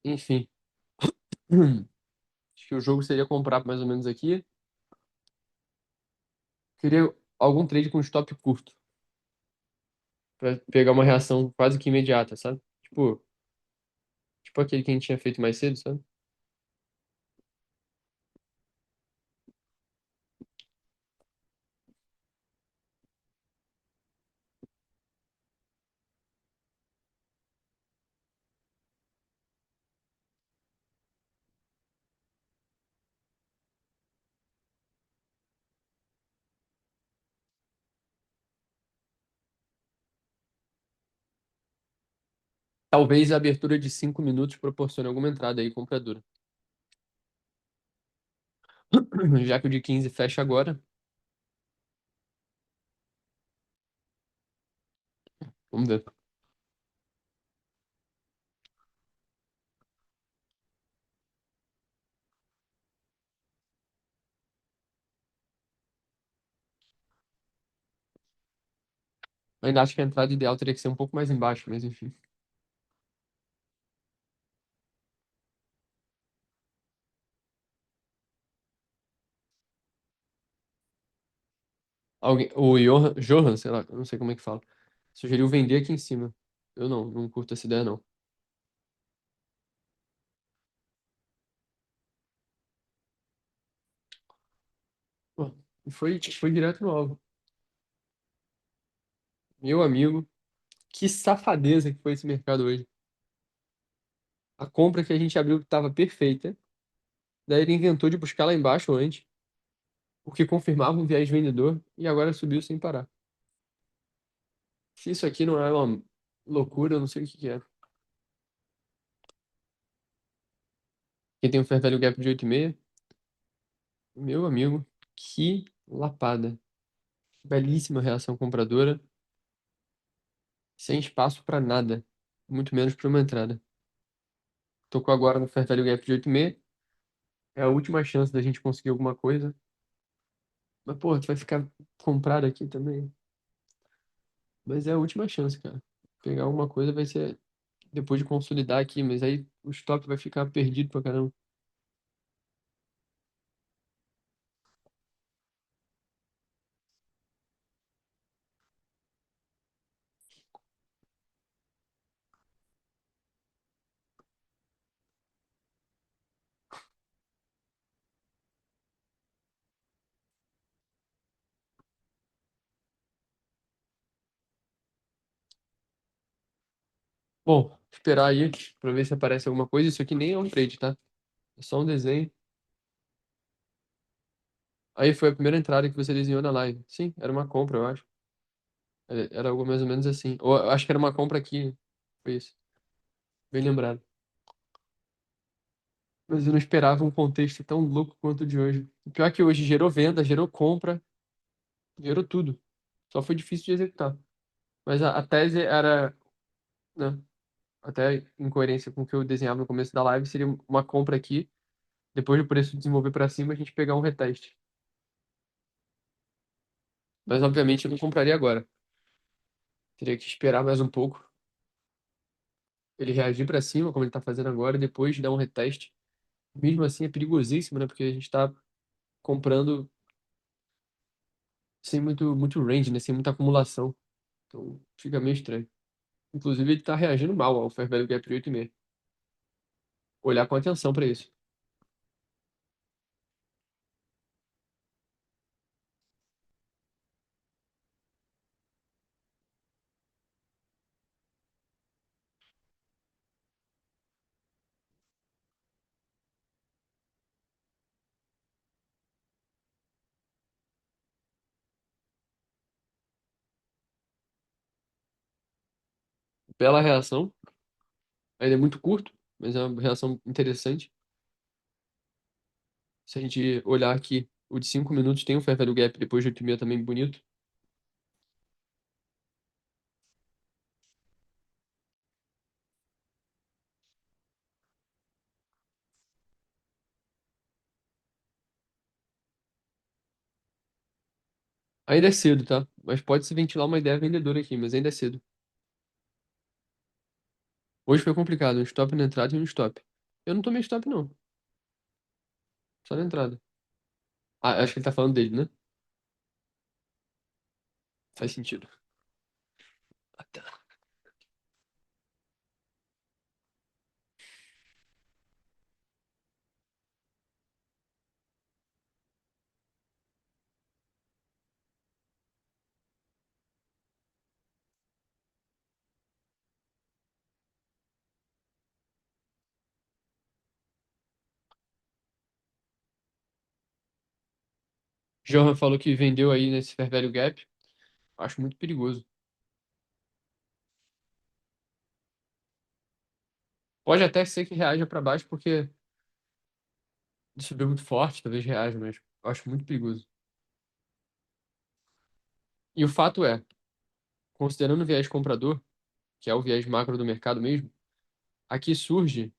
Enfim. Acho que o jogo seria comprar mais ou menos aqui. Queria algum trade com stop curto, pra pegar uma reação quase que imediata, sabe? Tipo aquele que a gente tinha feito mais cedo, sabe? Talvez a abertura de 5 minutos proporcione alguma entrada aí compradora. Já que o de 15 fecha agora, vamos ver. Ainda acho que a entrada ideal teria que ser um pouco mais embaixo, mas enfim. O Johan, sei lá, eu não sei como é que fala. Sugeriu vender aqui em cima. Eu não curto essa ideia, não. Pô, e foi direto no alvo. Meu amigo, que safadeza que foi esse mercado hoje. A compra que a gente abriu estava perfeita. Daí ele inventou de buscar lá embaixo antes, o que confirmava um viés vendedor, e agora subiu sem parar. Se isso aqui não é uma loucura, eu não sei o que que é. Aqui tem um fair value gap de 8,5. Meu amigo, que lapada. Belíssima reação compradora, sem espaço para nada, muito menos para uma entrada. Tocou agora no fair value gap de 8,5. É a última chance da gente conseguir alguma coisa. Mas, pô, tu vai ficar comprado aqui também. Mas é a última chance, cara. Pegar alguma coisa vai ser depois de consolidar aqui, mas aí o stop vai ficar perdido pra caramba. Bom, esperar aí pra ver se aparece alguma coisa. Isso aqui nem é um trade, tá? É só um desenho. Aí foi a primeira entrada que você desenhou na live. Sim, era uma compra, eu acho. Era algo mais ou menos assim. Ou eu acho que era uma compra aqui. Foi isso. Bem lembrado. Mas eu não esperava um contexto tão louco quanto o de hoje. O pior é que hoje gerou venda, gerou compra, gerou tudo. Só foi difícil de executar. Mas a tese era, né, até em coerência com o que eu desenhava no começo da live, seria uma compra aqui, depois do preço desenvolver para cima, a gente pegar um reteste. Mas obviamente eu não compraria agora. Teria que esperar mais um pouco, ele reagir para cima, como ele está fazendo agora, e depois dar um reteste. Mesmo assim é perigosíssimo, né? Porque a gente está comprando sem muito range, né? Sem muita acumulação. Então fica meio estranho. Inclusive ele está reagindo mal ao Fair Value Gap de 8,5. Olhar com atenção para isso. Bela reação. Ainda é muito curto, mas é uma reação interessante. Se a gente olhar aqui, o de 5 minutos tem um Fair Value Gap depois de 8,5 também bonito. Ainda é cedo, tá? Mas pode se ventilar uma ideia vendedora aqui, mas ainda é cedo. Hoje foi complicado, um stop na entrada e um stop. Eu não tomei stop, não. Só na entrada. Ah, acho que ele tá falando dele, né? Faz sentido. Ah, tá. Johan falou que vendeu aí nesse Fair Value Gap. Acho muito perigoso. Pode até ser que reaja para baixo porque subiu muito forte, talvez reaja, mas eu acho muito perigoso. E o fato é, considerando o viés comprador, que é o viés macro do mercado mesmo, aqui surge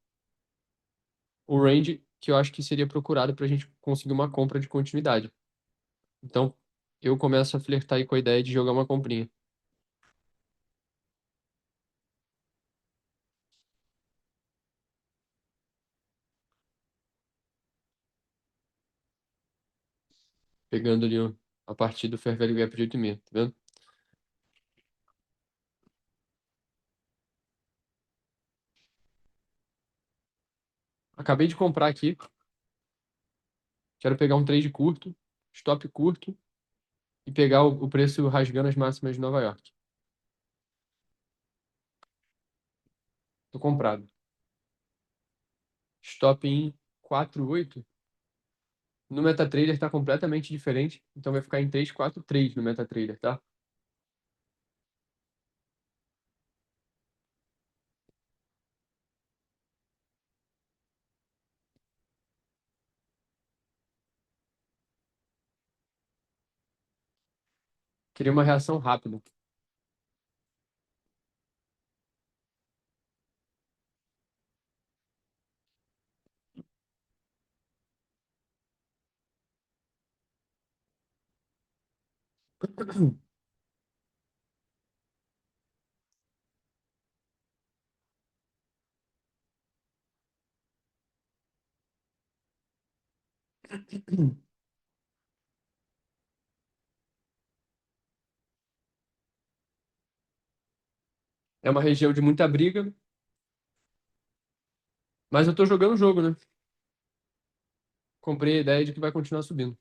o range que eu acho que seria procurado para a gente conseguir uma compra de continuidade. Então, eu começo a flertar aí com a ideia de jogar uma comprinha. pegando ali a partir do Fair Value Gap de 8,5, tá vendo? Acabei de comprar aqui, quero pegar um trade curto, stop curto, e pegar o preço rasgando as máximas de Nova York. Tô comprado. Stop em 4,8. No MetaTrader tá completamente diferente, então vai ficar em 3,43 no MetaTrader, tá? Queria uma reação rápida. É uma região de muita briga, mas eu tô jogando o jogo, né? Comprei a ideia de que vai continuar subindo.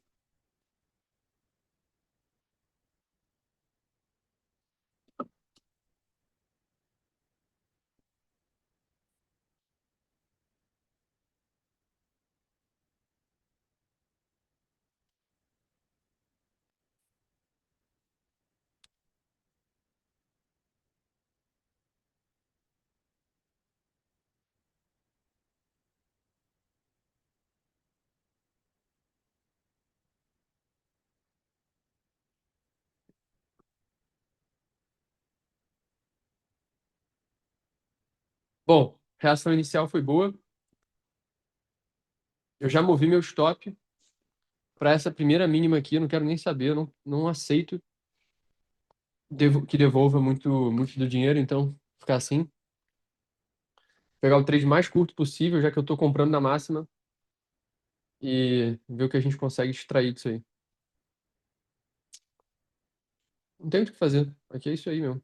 Bom, reação inicial foi boa. Eu já movi meu stop para essa primeira mínima aqui. Eu não quero nem saber, eu não aceito que devolva muito do dinheiro, então ficar assim. Pegar o trade mais curto possível, já que eu tô comprando na máxima, e ver o que a gente consegue extrair disso aí. Não tem o que fazer. Aqui é isso aí mesmo.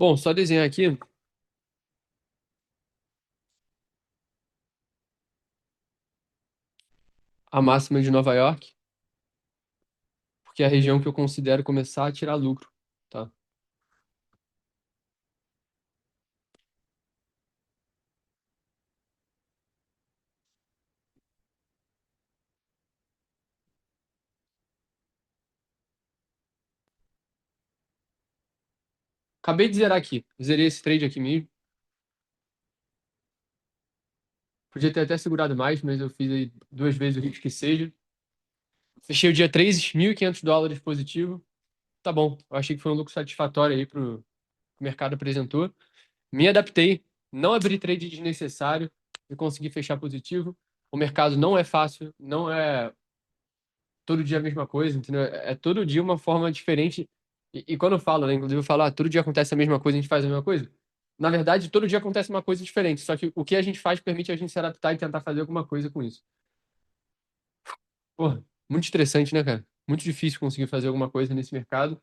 Bom, só desenhar aqui a máxima de Nova York, porque é a região que eu considero começar a tirar lucro, tá? Acabei de zerar aqui. Zerei esse trade aqui mesmo. Podia ter até segurado mais, mas eu fiz aí duas vezes o risco que seja. Fechei o dia 3, US$ 1.500 positivo. Tá bom. Eu achei que foi um lucro satisfatório aí pro que o mercado apresentou. Me adaptei, não abri trade desnecessário e consegui fechar positivo. O mercado não é fácil, não é todo dia a mesma coisa, entendeu? É todo dia uma forma diferente. E quando eu falo, né, inclusive eu falo, todo dia acontece a mesma coisa, a gente faz a mesma coisa. Na verdade, todo dia acontece uma coisa diferente, só que o que a gente faz permite a gente se adaptar e tentar fazer alguma coisa com isso. Porra, muito estressante, né, cara? Muito difícil conseguir fazer alguma coisa nesse mercado.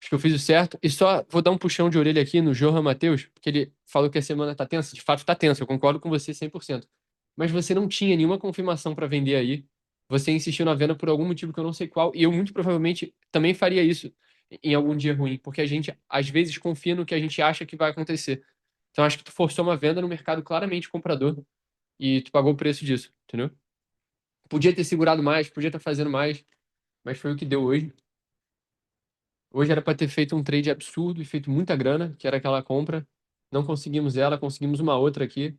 Acho que eu fiz o certo. E só vou dar um puxão de orelha aqui no Johan Matheus, porque ele falou que a semana tá tensa. De fato, tá tensa. Eu concordo com você 100%. Mas você não tinha nenhuma confirmação para vender aí. Você insistiu na venda por algum motivo que eu não sei qual. E eu, muito provavelmente, também faria isso em algum dia ruim. Porque a gente, às vezes, confia no que a gente acha que vai acontecer. Então, acho que tu forçou uma venda no mercado claramente comprador. E tu pagou o preço disso, entendeu? Podia ter segurado mais, podia estar fazendo mais. Mas foi o que deu hoje. Hoje era para ter feito um trade absurdo e feito muita grana, que era aquela compra. Não conseguimos ela, conseguimos uma outra aqui.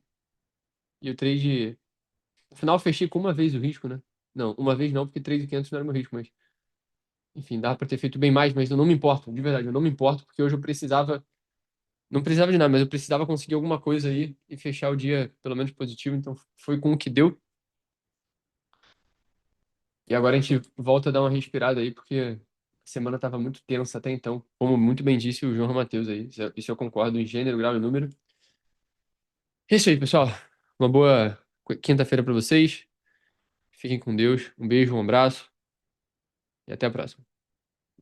E o trade. No final, eu fechei com uma vez o risco, né? Não, uma vez não, porque 3.500 não era meu risco, mas. Enfim, dava para ter feito bem mais, mas eu não me importo, de verdade, eu não me importo, porque hoje eu precisava. Não precisava de nada, mas eu precisava conseguir alguma coisa aí e fechar o dia, pelo menos positivo. Então, foi com o que deu. E agora a gente volta a dar uma respirada aí, porque a semana estava muito tensa até então. Como muito bem disse o João Matheus aí. Isso eu concordo em gênero, grau e número. É isso aí, pessoal. Uma boa quinta-feira para vocês. Fiquem com Deus. Um beijo, um abraço e até a próxima.